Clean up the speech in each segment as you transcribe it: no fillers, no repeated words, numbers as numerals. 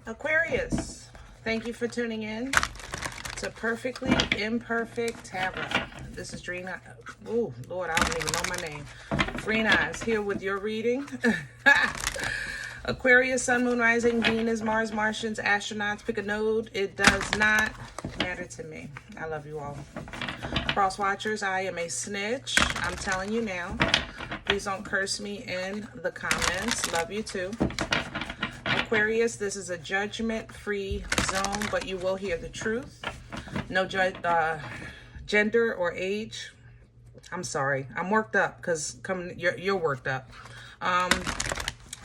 Aquarius, thank you for tuning in to Perfectly Imperfect Tarot. This is Drina. Oh, Lord, I don't even know my name. Drina is here with your reading. Aquarius, Sun, Moon, Rising, Venus, Mars, Martians, astronauts. Pick a node. It does not matter to me. I love you all. Cross watchers, I am a snitch. I'm telling you now. Please don't curse me in the comments. Love you too. Aquarius, this is a judgment-free zone, but you will hear the truth. No gender or age. I'm sorry. I'm worked up because you're worked up.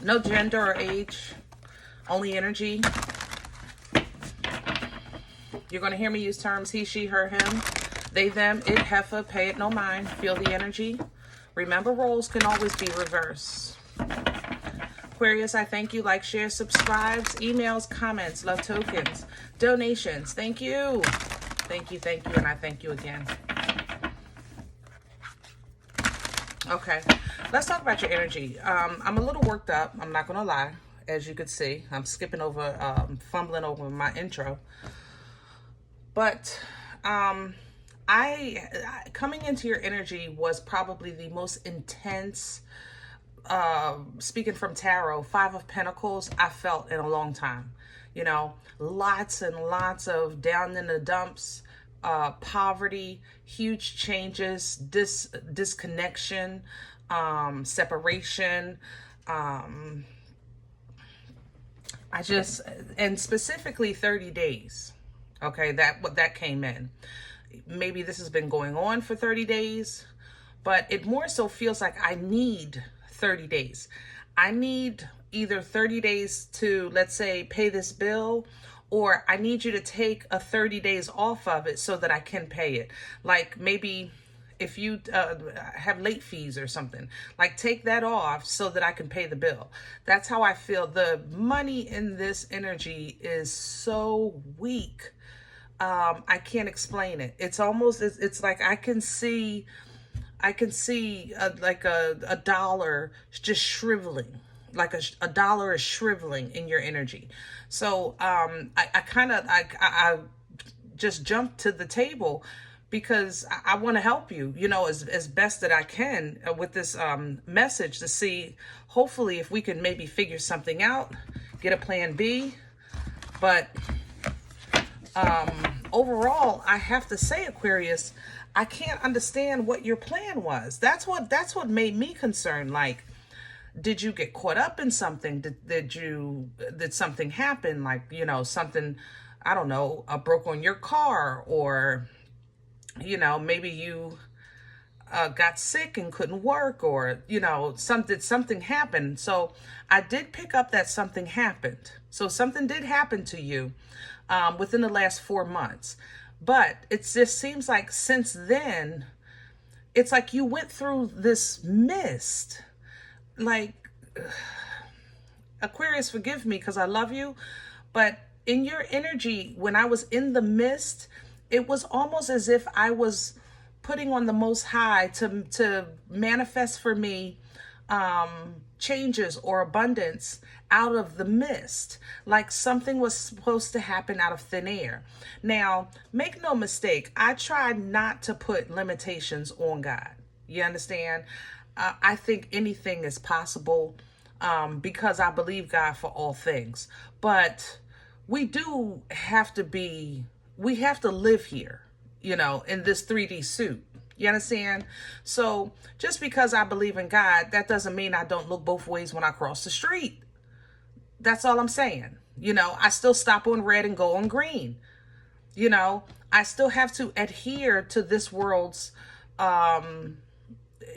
No gender or age. Only energy. You're going to hear me use terms he, she, her, him. They, them, it, heifer, pay it no mind. Feel the energy. Remember, roles can always be reversed. Aquarius, I thank you. Like, share, subscribes, emails, comments, love tokens, donations. Thank you. Thank you, and I thank you again. Okay, let's talk about your energy. I'm a little worked up. I'm not going to lie. As you could see, I'm skipping over, fumbling over my intro. But coming into your energy was probably the most intense, speaking from tarot, 5 of Pentacles, I felt in a long time. You know, lots and lots of down in the dumps, poverty, huge changes, disconnection, separation. And specifically 30 days. Okay, that came in. Maybe this has been going on for 30 days, but it more so feels like I need 30 days. I need either 30 days to, let's say, pay this bill, or I need you to take a 30 days off of it so that I can pay it. Like maybe if you have late fees or something, like take that off so that I can pay the bill. That's how I feel. The money in this energy is so weak. I can't explain it. It's almost, it's like I can see like a dollar just shriveling, like a dollar is shriveling in your energy. So I just jumped to the table because I want to help you, you know, as best that I can with this message to see, hopefully, if we can maybe figure something out, get a plan B. But overall, I have to say, Aquarius, I can't understand what your plan was. That's what made me concerned. Like, did you get caught up in something? Did something happen? Like, you know, something, I don't know, broke on your car, or, you know, maybe you got sick and couldn't work, or, you know, something happened. So I did pick up that something happened. So something did happen to you within the last 4 months. But it just seems like since then, it's like you went through this mist. Like, Aquarius, forgive me because I love you, but in your energy, when I was in the mist, it was almost as if I was putting on the Most High to manifest for me changes or abundance out of the mist, like something was supposed to happen out of thin air. Now, make no mistake, I tried not to put limitations on God. You understand? I think anything is possible because I believe God for all things. But we do have we have to live here, you know, in this 3D suit. You understand? So just because I believe in God, that doesn't mean I don't look both ways when I cross the street. That's all I'm saying. You know, I still stop on red and go on green. You know, I still have to adhere to this world's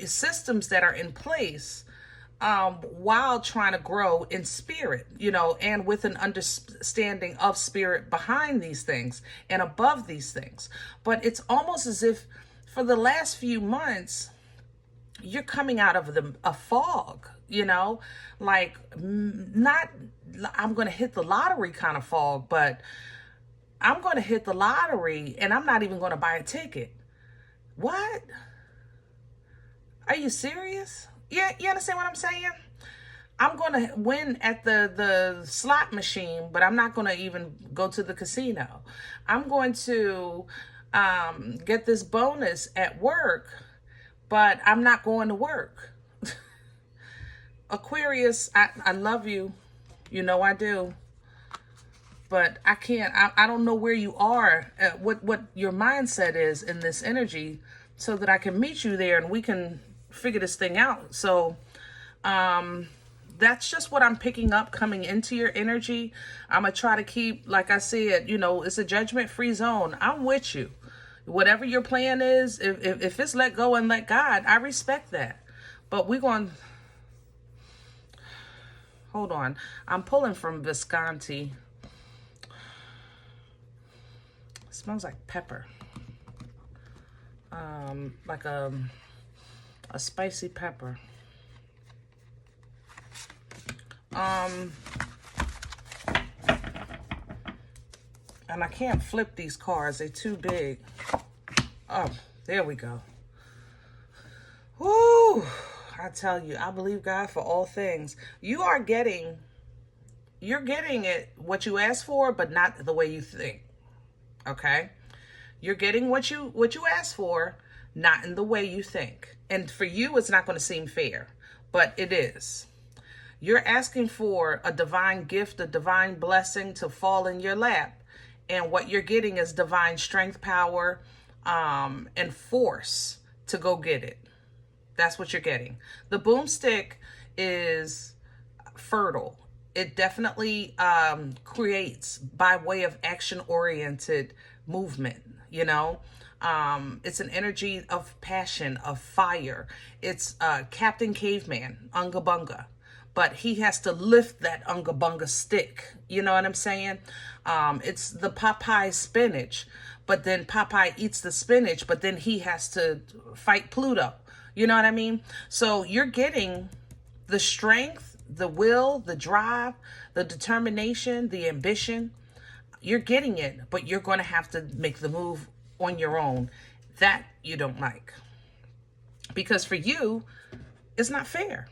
systems that are in place while trying to grow in spirit, you know, and with an understanding of spirit behind these things and above these things. But it's almost as if for the last few months, you're coming out of a fog, you know, like not, I'm going to hit the lottery kind of fog, but I'm going to hit the lottery and I'm not even going to buy a ticket. What? Are you serious? Yeah, you understand what I'm saying? I'm going to win at the slot machine, but I'm not going to even go to the casino. I'm going to get this bonus at work, but I'm not going to work. Aquarius, I love you. You know I do. But I can't, I don't know where you are, what your mindset is in this energy, so that I can meet you there and we can figure this thing out. So that's just what I'm picking up coming into your energy. I'm going to try to keep, like I said, you know, it's a judgment-free zone. I'm with you. Whatever your plan is, if it's let go and let God, I respect that. But we're going, hold on. I'm pulling from Visconti. Smells like pepper, like a spicy pepper. And I can't flip these cards, they're too big. Oh, there we go. Woo! I tell you, I believe God for all things. You're getting it, what you asked for, but not the way you think. Okay, you're getting what you asked for, not in the way you think. And for you, it's not going to seem fair, but it is. You're asking for a divine gift, a divine blessing to fall in your lap, and what you're getting is divine strength, power, and force to go get it. That's what you're getting. The boomstick is fertile. It definitely creates by way of action-oriented movement, you know. It's an energy of passion, of fire. It's Captain Caveman, Unga Bunga. But he has to lift that Unga Bunga stick. You know what I'm saying? It's the Popeye spinach. But then Popeye eats the spinach, but then he has to fight Pluto. You know what I mean? So you're getting the strength, the will, the drive, the determination, the ambition. You're getting it, but you're going to have to make the move on your own. That you don't like. Because for you, it's not fair.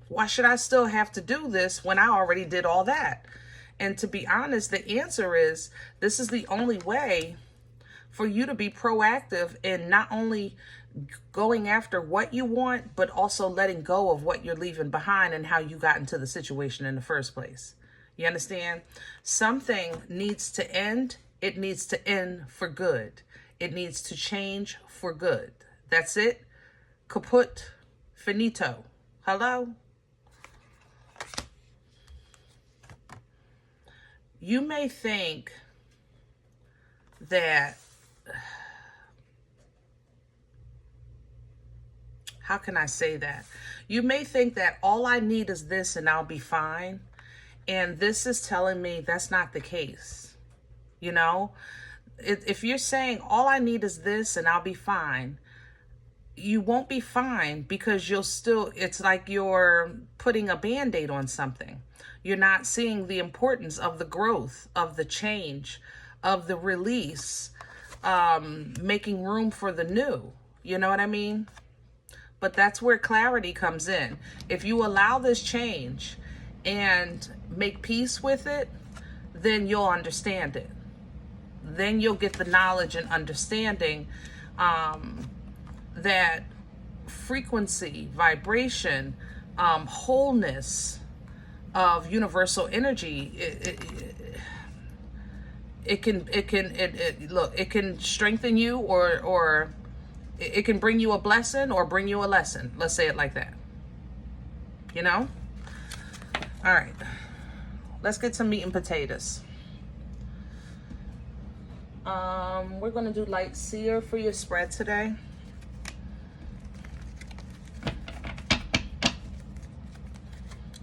Why should I still have to do this when I already did all that? And to be honest, the answer is this is the only way for you to be proactive in not only going after what you want, but also letting go of what you're leaving behind and how you got into the situation in the first place. You understand? Something needs to end. It needs to end for good. It needs to change for good. That's it. Kaput. Finito. Hello? You may think that, how can I say that? You may think that all I need is this and I'll be fine. And this is telling me that's not the case. You know, if you're saying all I need is this and I'll be fine, you won't be fine, because you'll still, it's like you're putting a Band-Aid on something. You're not seeing the importance of the growth, of the change, of the release, making room for the new. You know what I mean? But that's where clarity comes in. If you allow this change and make peace with it, then you'll understand it. Then you'll get the knowledge and understanding that frequency, vibration, wholeness of universal energy, it can strengthen you, or it can bring you a blessing or bring you a lesson. Let's say it like that. You know? All right. Let's get some meat and potatoes. We're going to do light seer for your spread today.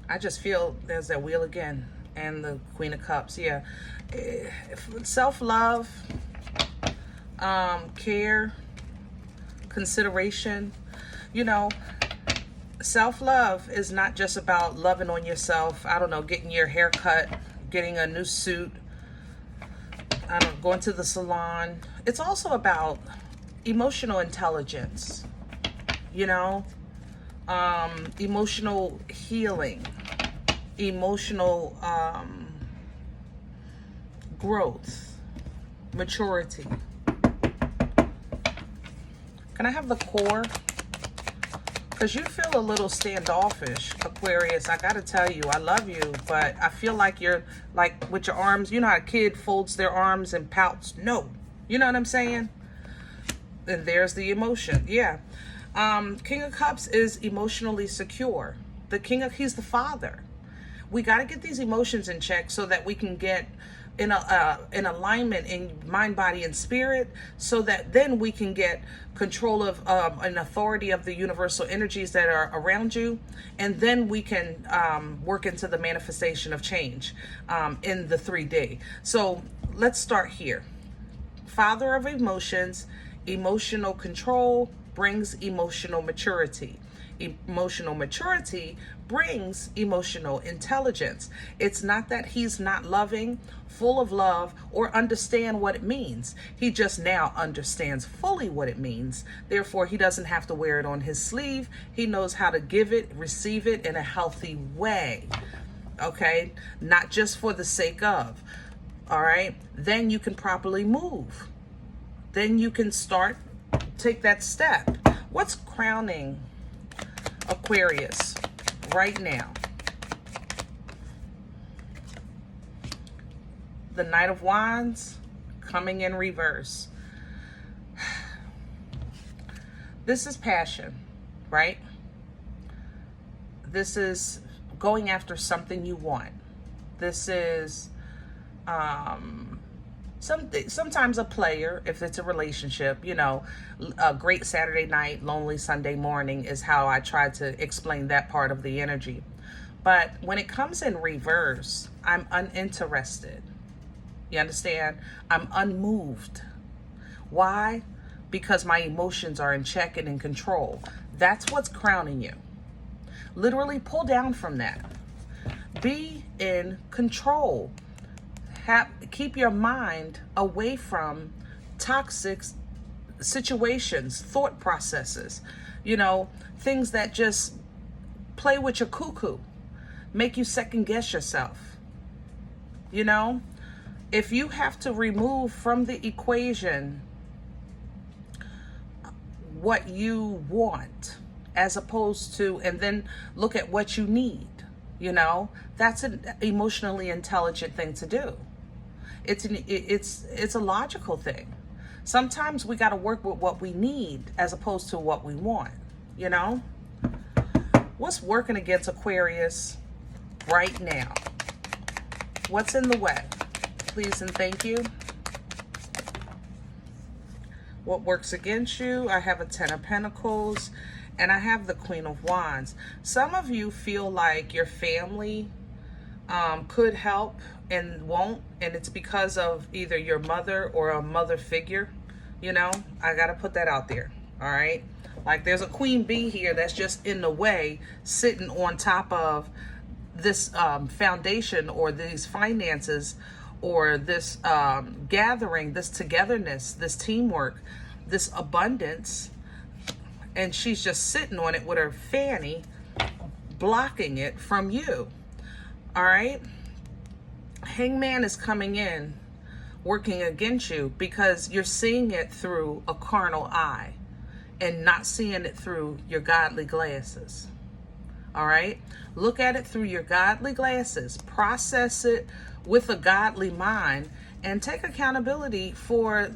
I just feel there's that wheel again, and the Queen of Cups. Yeah. Self-love, care, consideration. You know, self-love is not just about loving on yourself. I don't know, getting your hair cut, getting a new suit, I don't know, going to the salon. It's also about emotional intelligence, you know, Emotional healing, emotional growth, maturity. Can I have the core? Because you feel a little standoffish, Aquarius. I gotta tell you, I love you, but I feel like you're like with your arms. You know how a kid folds their arms and pouts? No. You know what I'm saying? And there's the emotion. Yeah. King of Cups is emotionally secure. He's the father. We got to get these emotions in check so that we can get in alignment in mind, body, and spirit, so that then we can get control of an authority of the universal energies that are around you, and then we can work into the manifestation of change in the 3D. So let's start here. Father of emotions, emotional control brings emotional maturity. Emotional maturity brings emotional intelligence. It's not that he's not loving, full of love, or understand what it means. He just now understands fully what it means. Therefore, he doesn't have to wear it on his sleeve. He knows how to give it, receive it in a healthy way. Okay? Not just for the sake of. All right? Then you can properly move. Then you can take that step. What's crowning Aquarius right now? The Knight of Wands coming in reverse. This is passion, right? This is going after something you want. This is sometimes a player, if it's a relationship, you know, a great Saturday night, lonely Sunday morning is how I try to explain that part of the energy. But when it comes in reverse, I'm uninterested. You understand? I'm unmoved. Why? Because my emotions are in check and in control. That's what's crowning you. Literally pull down from that. Be in control. Keep your mind away from toxic situations, thought processes, you know, things that just play with your cuckoo, make you second guess yourself. You know, if you have to remove from the equation what you want as opposed to, and then look at what you need, you know, that's an emotionally intelligent thing to do. It's a logical thing. Sometimes we got to work with what we need as opposed to what we want, you know? What's working against Aquarius right now? What's in the way? Please and thank you. What works against you? I have a Ten of Pentacles and I have the Queen of Wands. Some of you feel like your family could help and won't, and it's because of either your mother or a mother figure. You know, I gotta put that out there. All right, like there's a queen bee here that's just in the way, sitting on top of this foundation or these finances or this gathering, this togetherness, this teamwork, this abundance, and she's just sitting on it with her fanny, blocking it from you. All right, Hangman is coming in, working against you because you're seeing it through a carnal eye and not seeing it through your godly glasses. All right, look at it through your godly glasses, process it with a godly mind, and take accountability for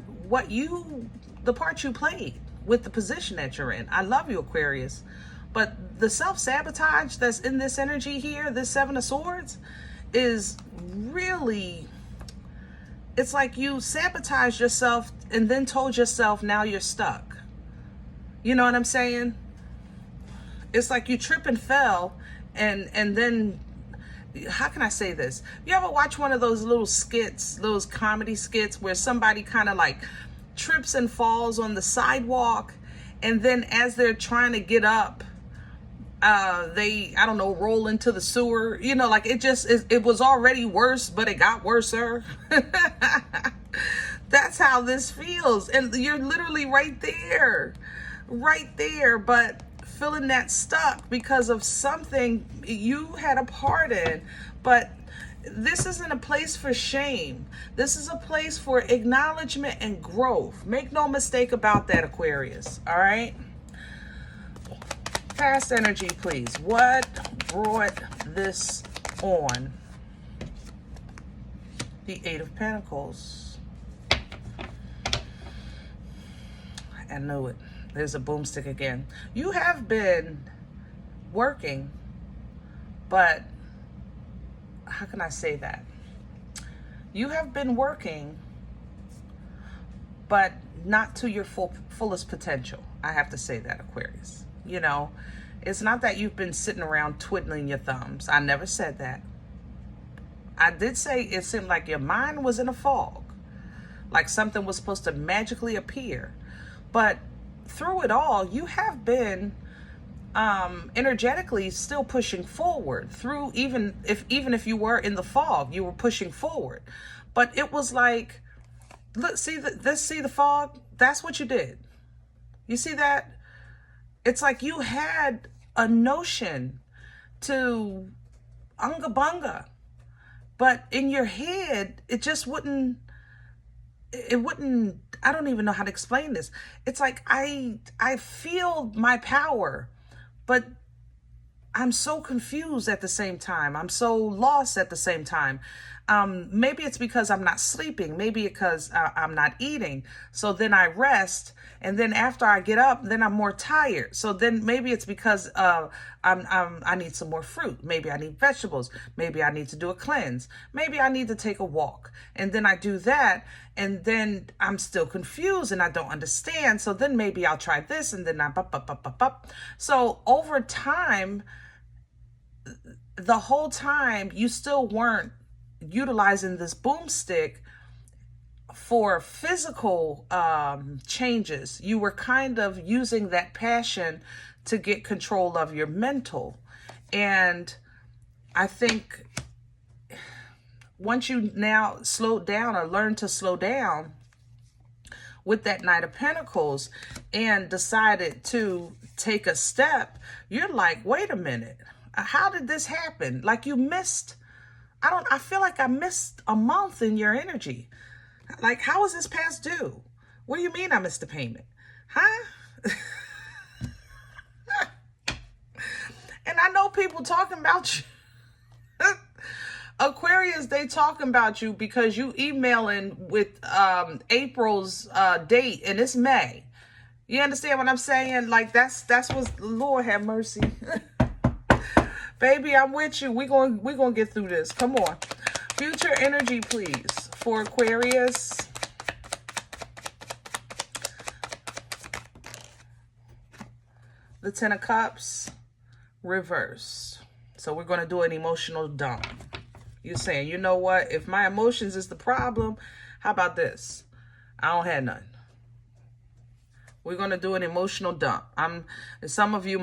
the part you played with the position that you're in. I love you, Aquarius. But the self-sabotage that's in this energy here, this Seven of Swords, is really, it's like you sabotaged yourself and then told yourself now you're stuck. You know what I'm saying? It's like you trip and fell and then, how can I say this? You ever watch one of those little skits, those comedy skits where somebody kind of like trips and falls on the sidewalk, and then as they're trying to get up, they, I don't know, roll into the sewer, you know, like it was already worse, but it got worser. That's how this feels. And you're literally right there, but feeling that stuck because of something you had a part in. But this isn't a place for shame. This is a place for acknowledgement and growth. Make no mistake about that, Aquarius. All right? Past energy, please. What brought this on? The Eight of Pentacles. I knew it. There's a boomstick again. You have been working, but how can I say that? You have been working, but not to your fullest potential. I have to say that, Aquarius. You know, it's not that you've been sitting around twiddling your thumbs. I never said that. I did say it seemed like your mind was in a fog, like something was supposed to magically appear. But through it all, you have been energetically still pushing forward through, even if you were in the fog, you were pushing forward. But it was like, look, see the fog? That's what you did. You see that? It's like you had a notion to unga bunga, but in your head, it just wouldn't, I don't even know how to explain this. It's like I feel my power, but I'm so confused at the same time. I'm so lost at the same time. Maybe it's because I'm not sleeping. Maybe because I'm not eating. So then I rest. And then after I get up, then I'm more tired. So then maybe it's because I need some more fruit. Maybe I need vegetables. Maybe I need to do a cleanse. Maybe I need to take a walk. And then I do that. And then I'm still confused and I don't understand. So then maybe I'll try this. And then So over time, the whole time you still weren't utilizing this boomstick for physical changes. You were kind of using that passion to get control of your mental. And I think once you now slow down or learn to slow down with that Knight of Pentacles and decided to take a step, you're like, wait a minute, how did this happen? Like you missed, I feel like I missed a month in your energy. Like, how is this past due? What do you mean I missed the payment? Huh? And I know people talking about you. Aquarius, they talking about you because you emailing with April's date and it's May. You understand what I'm saying? Like that's what, Lord have mercy. Baby, I'm with you. We're gonna get through this. Come on. Future energy, please, for Aquarius. The Ten of Cups, reversed. So we're going to do an emotional dump. You're saying, you know what? If my emotions is the problem, how about this? I don't have none. We're going to do an emotional dump. Some of you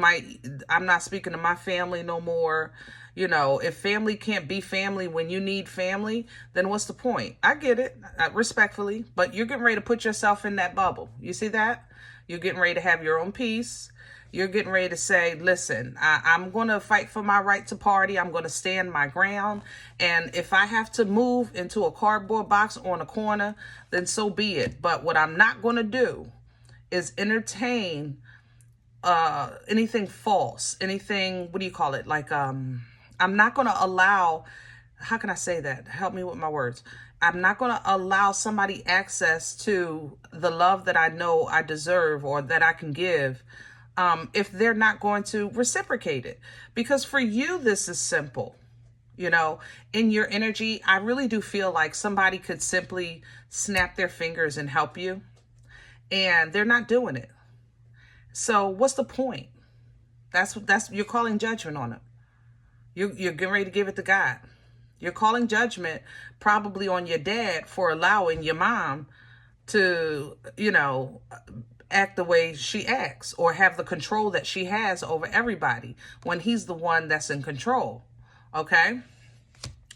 I'm not speaking to my family no more. You know, if family can't be family when you need family, then what's the point? I get it, respectfully, but you're getting ready to put yourself in that bubble. You see that? You're getting ready to have your own peace. You're getting ready to say, listen, I'm going to fight for my right to party. I'm going to stand my ground. And if I have to move into a cardboard box on a corner, then so be it. But what I'm not going to do is entertain anything false, anything, what do you call it? Like, I'm not going to allow, how can I say that? Help me with my words. I'm not going to allow somebody access to the love that I know I deserve or that I can give if they're not going to reciprocate it. Because for you, this is simple. You know, in your energy, I really do feel like somebody could simply snap their fingers and help you. And they're not doing it. So what's the point? That's you're calling judgment on them. You're getting ready to give it to God. You're calling judgment probably on your dad for allowing your mom to, you know, act the way she acts or have the control that she has over everybody when he's the one that's in control. Okay?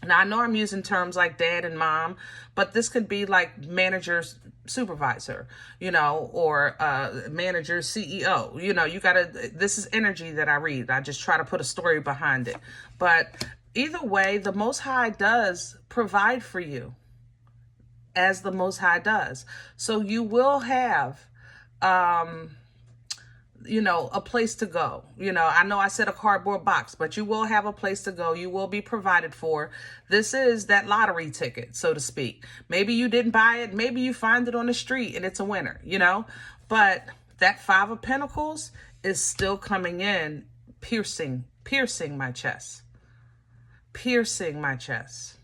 Now, I know I'm using terms like dad and mom, but this could be like manager, supervisor, or manager, CEO. This is energy that I read. I just try to put a story behind it. But either way, the Most High does provide for you, as the Most High does. So you will have a place to go. I know I said a cardboard box, but you will have a place to go. You will be provided for. This is that lottery ticket, so to speak. Maybe you didn't buy it. Maybe you find it on the street and it's a winner, but that Five of Pentacles is still coming in, piercing my chest, piercing my chest.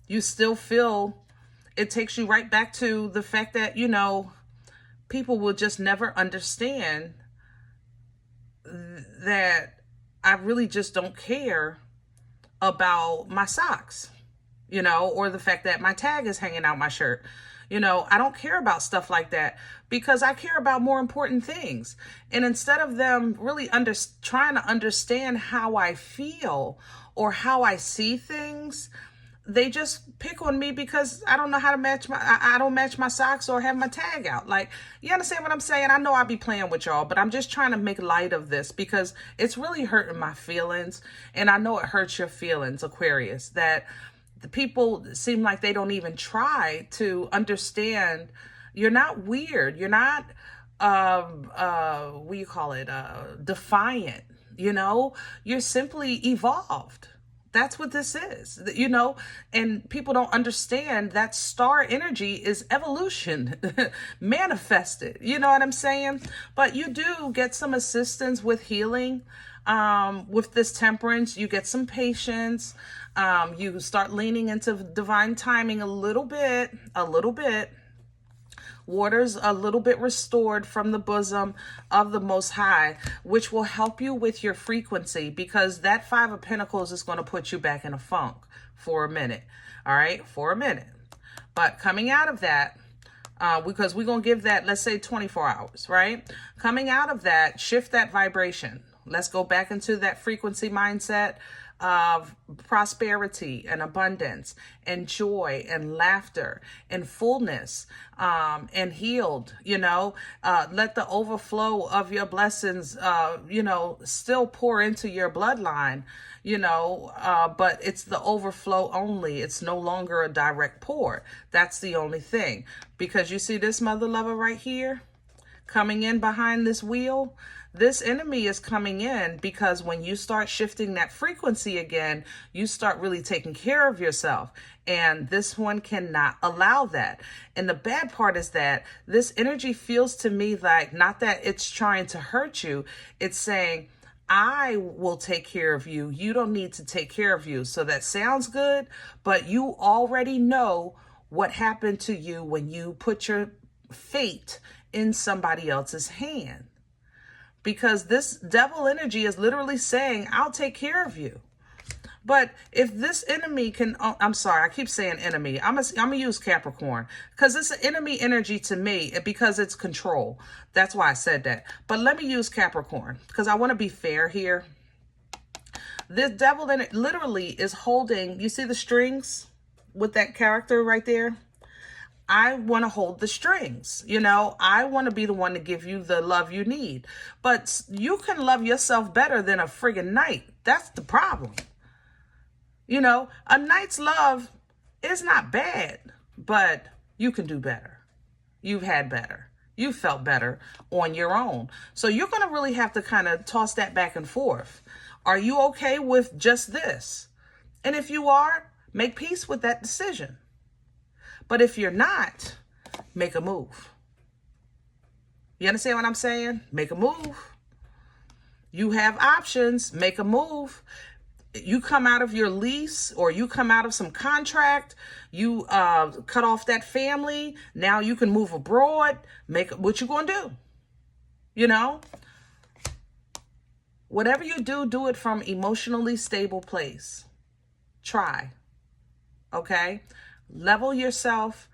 You still feel, it takes you right back to the fact that, people will just never understand that I really just don't care about my socks, or the fact that my tag is hanging out my shirt. I don't care about stuff like that because I care about more important things. And instead of them really trying to understand how I feel or how I see things, they just pick on me because I don't know how to I don't match my socks or have my tag out. Like, you understand what I'm saying? I know I be playing with y'all, but I'm just trying to make light of this because it's really hurting my feelings. And I know it hurts your feelings, Aquarius, that the people seem like they don't even try to understand. You're not weird. You're not, what do you call it? Defiant, you're simply evolved. That's what this is, and people don't understand that star energy is evolution manifested. You know what I'm saying? But you do get some assistance with healing. With this temperance, you get some patience. You start leaning into divine timing a little bit. Water's a little bit restored from the bosom of the Most High, which will help you with your frequency, because that Five of Pentacles is going to put you back in a funk for a minute. All right, for a minute. But coming out of that, because we're going to give that, let's say 24 hours, right? Coming out of that, shift that vibration. Let's go back into that frequency mindset of prosperity and abundance and joy and laughter and fullness, and healed, let the overflow of your blessings, still pour into your bloodline, but it's the overflow only. It's no longer a direct pour. That's the only thing, because you see this mother lover right here coming in behind this wheel. This enemy is coming in because when you start shifting that frequency again, you start really taking care of yourself. And this one cannot allow that. And the bad part is that this energy feels to me like, not that it's trying to hurt you, it's saying, I will take care of you. You don't need to take care of you. So that sounds good, but you already know what happened to you when you put your fate in somebody else's hand. Because this devil energy is literally saying, I'll take care of you. But if this enemy can, I'm sorry, I keep saying enemy. I'm gonna use Capricorn because it's an enemy energy to me because it's control. That's why I said that. But let me use Capricorn because I want to be fair here. This devil literally is holding, you see the strings with that character right there? I want to hold the strings. I want to be the one to give you the love you need. But you can love yourself better than a friggin' knight. That's the problem. A knight's love is not bad, but you can do better. You've had better. You felt better on your own. So you're going to really have to kind of toss that back and forth. Are you okay with just this? And if you are, make peace with that decision. But if you're not, make a move. You understand what I'm saying? Make a move. You have options. Make a move. You come out of your lease or you come out of some contract. You cut off that family. Now you can move abroad. Make what you going to do. Whatever you do, do it from emotionally stable place. Try. Okay? Level yourself.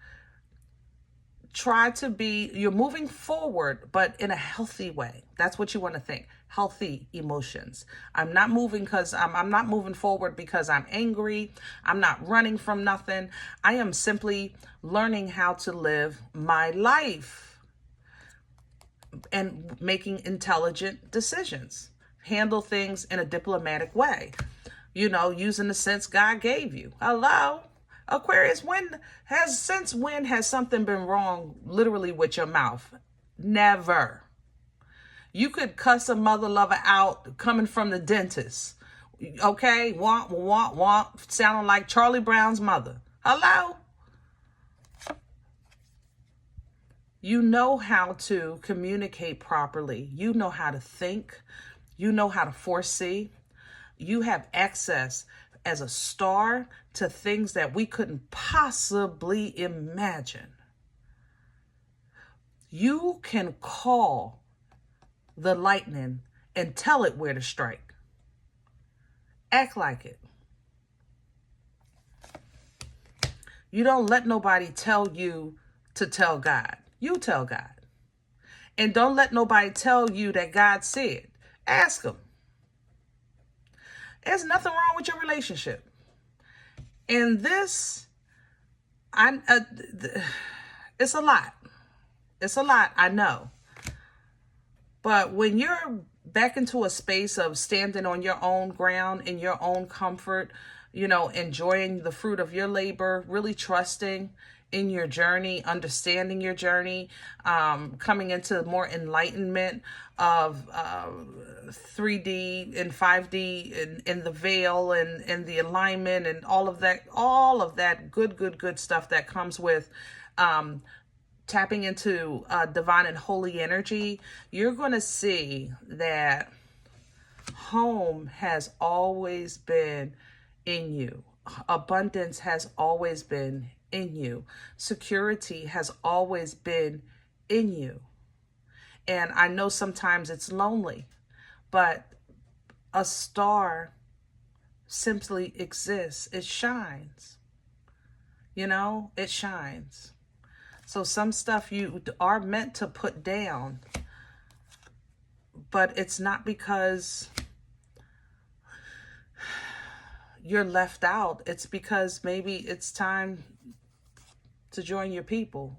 Try to be, you're moving forward, but in a healthy way. That's what you want to think. healthy emotions. I'm not moving because I'm not moving forward because I'm angry. I'm not running from nothing. I am simply learning how to live my life and making intelligent decisions. Handle things in a diplomatic way. You know, using the sense God gave you. Hello? Aquarius, since when has something been wrong literally with your mouth? Never. You could cuss a mother lover out coming from the dentist. Okay? Womp, womp, womp. Sounding like Charlie Brown's mother. Hello? You know how to communicate properly. You know how to think. You know how to foresee. You have access as a star to things that we couldn't possibly imagine. You can call the lightning and tell it where to strike. Act like it. You don't let nobody tell you to tell God. You tell God. And don't let nobody tell you that God said. Ask him. There's nothing wrong with your relationship. And this, it's a lot. It's a lot, I know. But when you're back into a space of standing on your own ground, in your own comfort, you know, enjoying the fruit of your labor, really trusting in your journey, understanding your journey, coming into more enlightenment of 3D and 5D and the veil and the alignment and all of that good stuff that comes with tapping into divine and holy energy. You're going to see that home has always been in you. Abundance has always been in you. Security has always been in you. And I know sometimes it's lonely, but a star simply exists. It shines. You know, it shines. So some stuff you are meant to put down, but it's not because you're left out. It's because maybe it's time to join your people,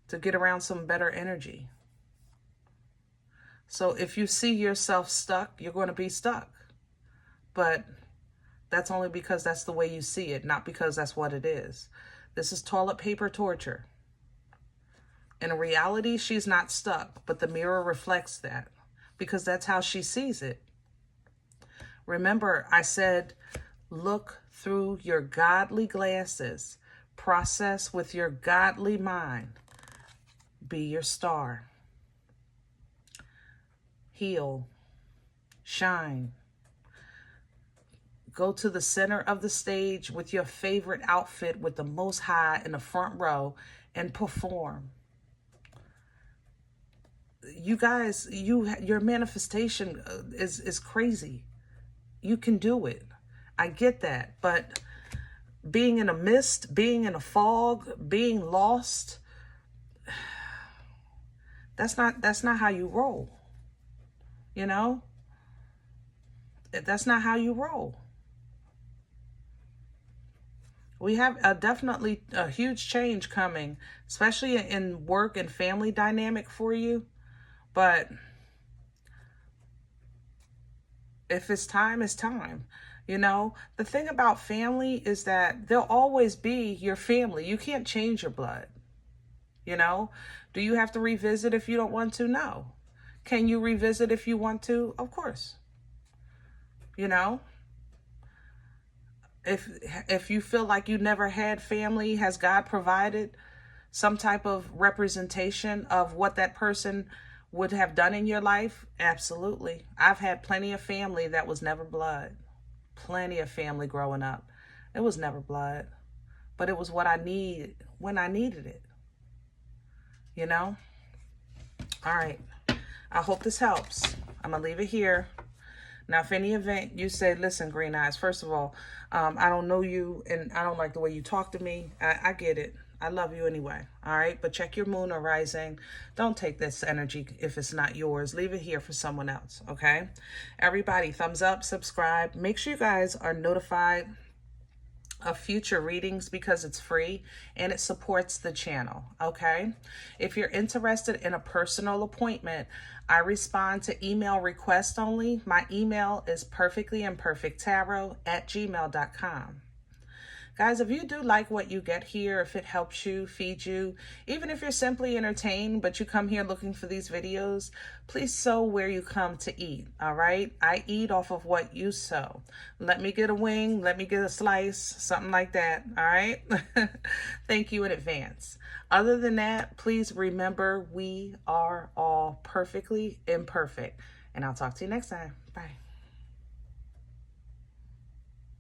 to get around some better energy. So if you see yourself stuck, you're going to be stuck. But that's only because that's the way you see it, not because that's what it is. This is toilet paper torture. In reality, she's not stuck, but the mirror reflects that because that's how she sees it. Remember, I said, look through your godly glasses. Process with your godly mind. Be your star. Heal. Shine. Go to the center of the stage with your favorite outfit with the Most High in the front row and perform. You guys, your manifestation is crazy. You can do it. I get that. But being in a mist, being in a fog, being lost, that's not how you roll. You know? That's not how you roll. We have definitely a huge change coming, especially in work and family dynamic for you. But if it's time, it's time. You know, the thing about family is that they'll always be your family. You can't change your blood. You know, do you have to revisit if you don't want to? No. Can you revisit if you want to? Of course. You know, if you feel like you never had family, has God provided some type of representation of what that person would have done in your life? Absolutely. I've had plenty of family that was never blood. Plenty of family growing up. It was never blood. But it was what I needed when I needed it. You know? All right. I hope this helps. I'm going to leave it here. Now, if any event you say, listen, Green Eyes, first of all, I don't know you and I don't like the way you talk to me. I get it. I love you anyway. All right. But check your moon or rising. Don't take this energy if it's not yours. Leave it here for someone else. Okay. Everybody, thumbs up, subscribe. Make sure you guys are notified of future readings because it's free and it supports the channel. Okay. If you're interested in a personal appointment, I respond to email requests only. My email is perfectlyimperfecttarot@gmail.com. Guys, if you do like what you get here, if it helps you, feed you, even if you're simply entertained, but you come here looking for these videos, please sow where you come to eat, all right? I eat off of what you sow. Let me get a wing, let me get a slice, something like that, all right? Thank you in advance. Other than that, please remember we are all perfectly imperfect. And I'll talk to you next time. Bye.